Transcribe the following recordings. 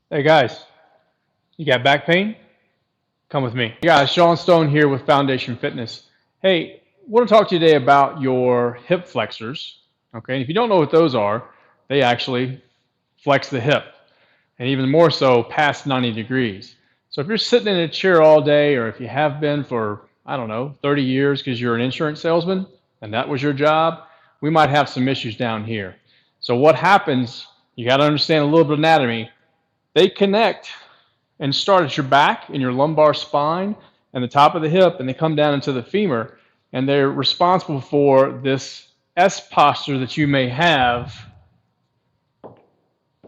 Hey guys, you got back pain? Come with me. Yeah, Sean Stone here with Foundation Fitness. Hey, I want to talk to you today about your hip flexors. Okay, and if you don't know what those are, they actually flex the hip, and even more so past 90 degrees. So if you're sitting in a chair all day, or if you have been for, I don't know, 30 years because you're an insurance salesman and that was your job, we might have some issues down here. So what happens, you got to understand a little bit of anatomy. They connect and start at your back and your lumbar spine and the top of the hip, and they come down into the femur, and they're responsible for this S posture that you may have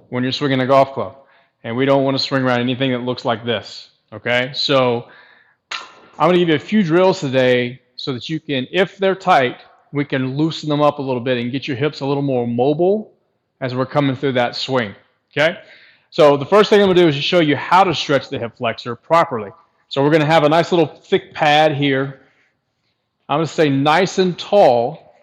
when you're swinging a golf club. And we don't want to swing around anything that looks like this. Okay, so I'm going to give you a few drills today so that you can, if they're tight, we can loosen them up a little bit and get your hips a little more mobile as we're coming through that swing. Okay, so the first thing I'm going to do is just show you how to stretch the hip flexor properly. So we're going to have a nice little thick pad here. I'm going to stay nice and tall,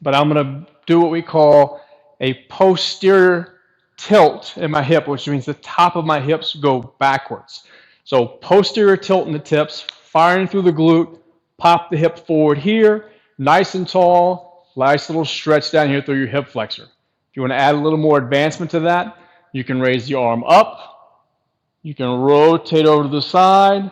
but I'm going to do what we call a posterior tilt in my hip, which means the top of my hips go backwards. So posterior tilt in the tips, firing through the glute, pop the hip forward here, nice and tall, nice little stretch down here through your hip flexor. If you want to add a little more advancement to that, you can raise the arm up, you can rotate over to the side,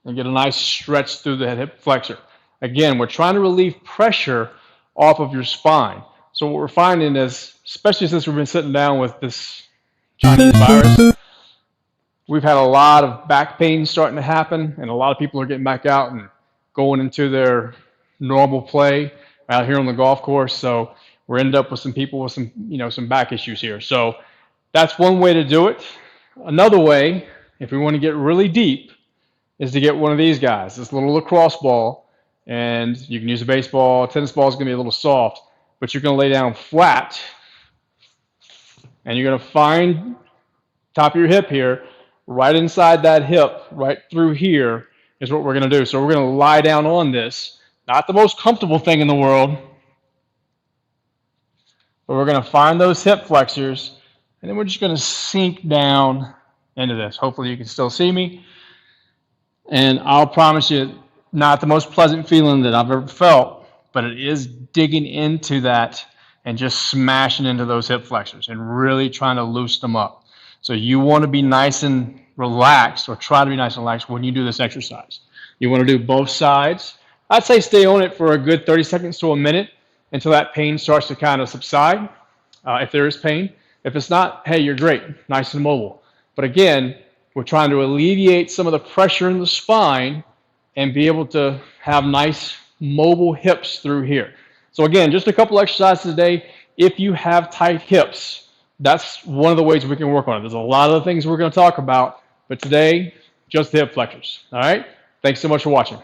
and get a nice stretch through the hip flexor. Again, we're trying to relieve pressure off of your spine. So what we're finding is, especially since we've been sitting down with this Chinese virus, we've had a lot of back pain starting to happen, and a lot of people are getting back out and going into their normal play out here on the golf course. So we're ended up with some people with some back issues here. So that's one way to do it. Another way, if we want to get really deep, is to get one of these guys, this little lacrosse ball, and you can use a baseball. Tennis ball is going to be a little soft, but you're going to lay down flat, and you're going to find top of your hip here, right inside that hip, right through here is what we're going to do. So we're going to lie down on this. Not the most comfortable thing in the world, but we're going to find those hip flexors, and then we're just going to sink down into this. Hopefully you can still see me. And I'll promise you, not the most pleasant feeling that I've ever felt, but it is digging into that and just smashing into those hip flexors and really trying to loosen them up. So you want to be nice and relaxed, or try to be nice and relaxed when you do this exercise. You want to do both sides. I'd say stay on it for a good 30 seconds to a minute until that pain starts to kind of subside, if there is pain. If it's not, hey, you're great, nice and mobile. But again, we're trying to alleviate some of the pressure in the spine and be able to have nice mobile hips through here. So again, just a couple exercises a day. If you have tight hips, that's one of the ways we can work on it. There's a lot of things we're going to talk about, but today, just the hip flexors. All right? Thanks so much for watching.